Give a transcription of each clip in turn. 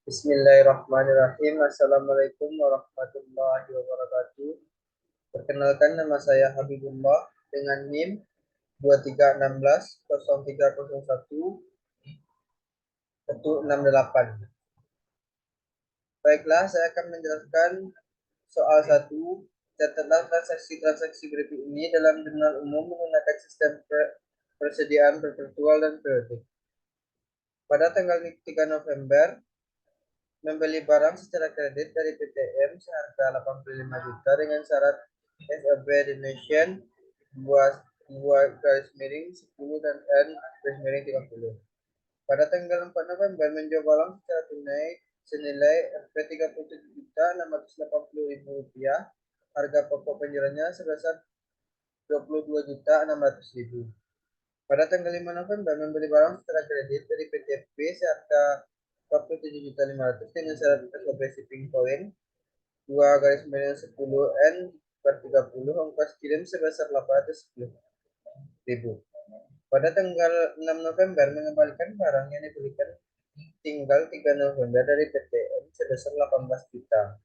Bismillahirrahmanirrahim. Assalamualaikum warahmatullahi wabarakatuh. Perkenalkan, nama saya Habibullah dengan NIM 2316 Baiklah, saya akan menjelaskan soal satu. Catatlah transaksi-transaksi berikut ini dalam jurnal umum menggunakan sistem persediaan perpetual dan periodik. Pada tanggal 3 November, membeli barang secara kredit dari PTM seharga 85 juta dengan syarat FAB donation buat garis miring 10 dan N garis miring 30. Pada tanggal 4 November menjual barang secara tunai senilai Rp 37.680.000. Harga pokok penjualannya sebesar Rp22.600.000. Pada tanggal 5 November membeli barang secara kredit dari PTP seharga Rp47.500.000 dengan syarat SOP shipping point 2 garis miring 10 N per 30, ongkos kirim sebesar Rp810.000. Pada tanggal 6 November mengembalikan barang yang dibelikan tinggal 3 November dari PTM sebesar 18 juta.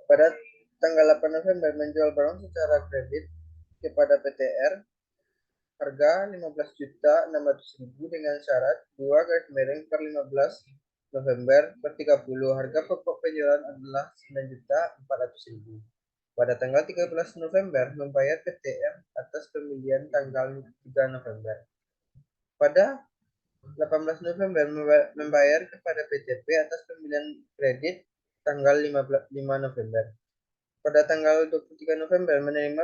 Pada tanggal 8 November menjual barang secara kredit kepada PTR harga 15.600.000 dengan syarat 2 garis miring per 15 November per 30. Harga pokok penjualan adalah 9.400.000. Pada tanggal 13 November membayar PTM atas pembelian tanggal 3 November. Pada 18 November membayar kepada PTP atas pembelian kredit tanggal 5 November. Pada tanggal 23 November menerima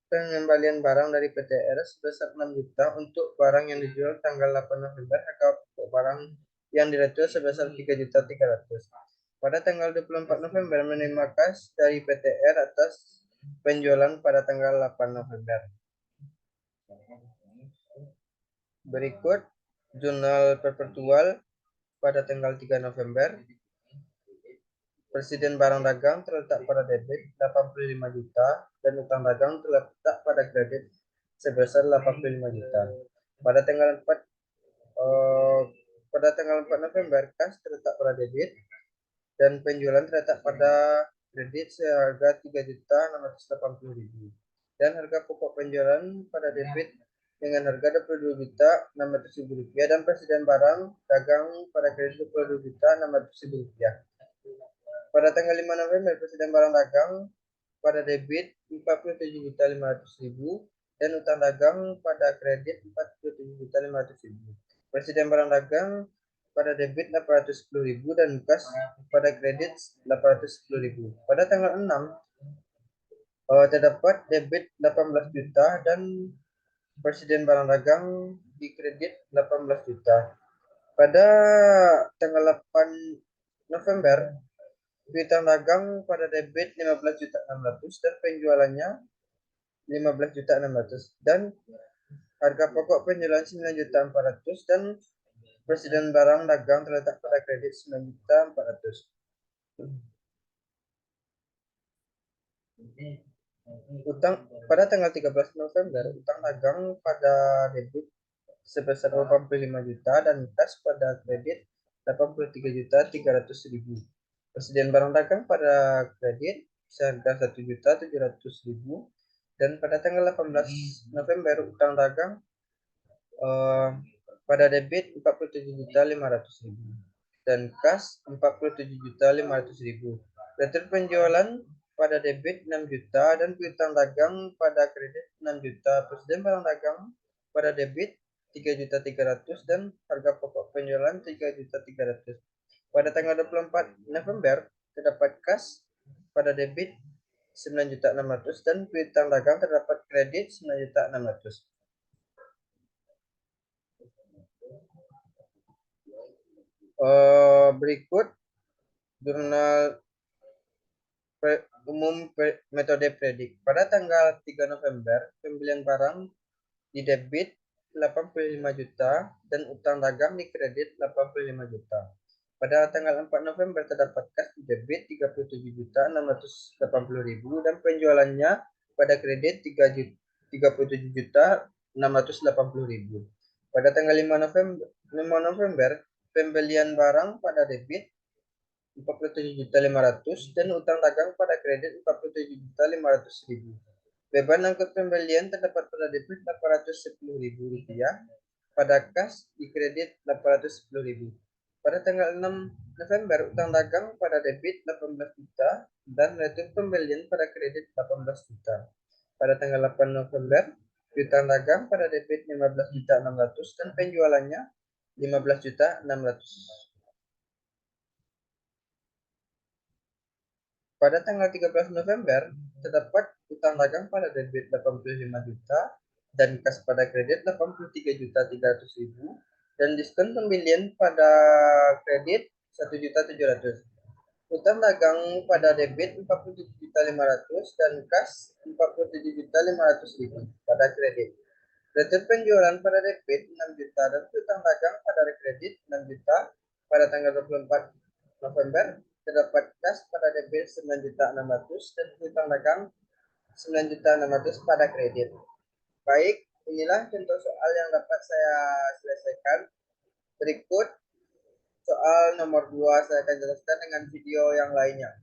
pengembalian barang dari PTR sebesar 6 juta untuk barang yang dijual tanggal 8 November. Harga barang yang diretur sebesar 3.300.000. Pada tanggal 24 November menerima kas dari PTR atas penjualan pada tanggal 8 November. Berikut jurnal perpetual pada tanggal 3 November. Presiden barang dagang terletak pada debit 85 juta dan utang dagang terletak pada kredit sebesar 85 juta. Pada tanggal 4 November kas terletak pada debit dan penjualan terletak pada kredit seharga 3.680.000 dan harga pokok penjualan pada debit dengan harga Rp22.600.000 dan presiden barang dagang pada kredit Rp22.600.000. Pada tanggal 5 November presiden barang dagang pada debit Rp47.500.000 dan utang dagang pada kredit Rp47.500.000. Presiden barang dagang pada debit Rp810.000 dan kas pada kredit Rp810.000. Pada tanggal 6 terdapat debit 18 juta dan presiden barang dagang di kredit 18 juta. Pada tanggal 8 November piutang dagang pada debit 15.600.000 dan penjualannya 15.600.000 dan harga pokok penjualan 9.400.000 dan presiden barang dagang terletak pada kredit 9.400.000. Utang pada tanggal 13 November utang dagang pada debit sebesar 85 juta dan kas pada kredit 83.300.000. Presiden barang dagang pada kredit seharga 1.700.000 dan pada tanggal 18 November utang dagang pada debit 47.500.000 dan kas 47.500.000. Retur penjualan pada debit 6 juta dan piutang dagang pada kredit 6 juta. Presiden barang dagang pada debit 3.300.000 dan harga pokok penjualan 3.300.000. Pada tanggal 24 November terdapat kas pada debit 9.600.000 dan piutang dagang terdapat kredit 9.600.000. Berikut jurnal umum metode predik. Pada tanggal 3 November pembelian barang di debit 85 juta dan utang dagang di kredit 85 juta. Pada tanggal 4 November terdapat kas di debit 37.680.000 dan penjualannya pada kredit 37.680.000. Pada tanggal 5 November pembelian barang pada debit 47.500.000 dan utang dagang pada kredit 47.500.000. Beban angkut pembelian terdapat pada debit Rp810.000, pada kas di kredit Rp810.000. Pada tanggal 6 November, utang dagang pada debit 18 juta dan retur pembelian pada kredit 18 juta. Pada tanggal 8 November, utang dagang pada debit 15.600.000 dan penjualannya 15.600.000. Pada tanggal 13 November, terdapat utang dagang pada debit 85 juta dan kas pada kredit 83.300.000 dan diskon pembelian pada kredit 1.700.000. Utang dagang pada debit 47.500.000 dan kas 47.500.000 pada kredit. Retur penjualan pada debit 6 juta dan utang dagang pada kredit 6 juta pada tanggal 24 November. Terdapat kas pada debit 9.600.000 dan utang dagang 9.600.000 pada kredit. Baik, inilah contoh soal yang dapat saya selesaikan. Berikut soal nomor 2 saya akan jelaskan dengan video yang lainnya.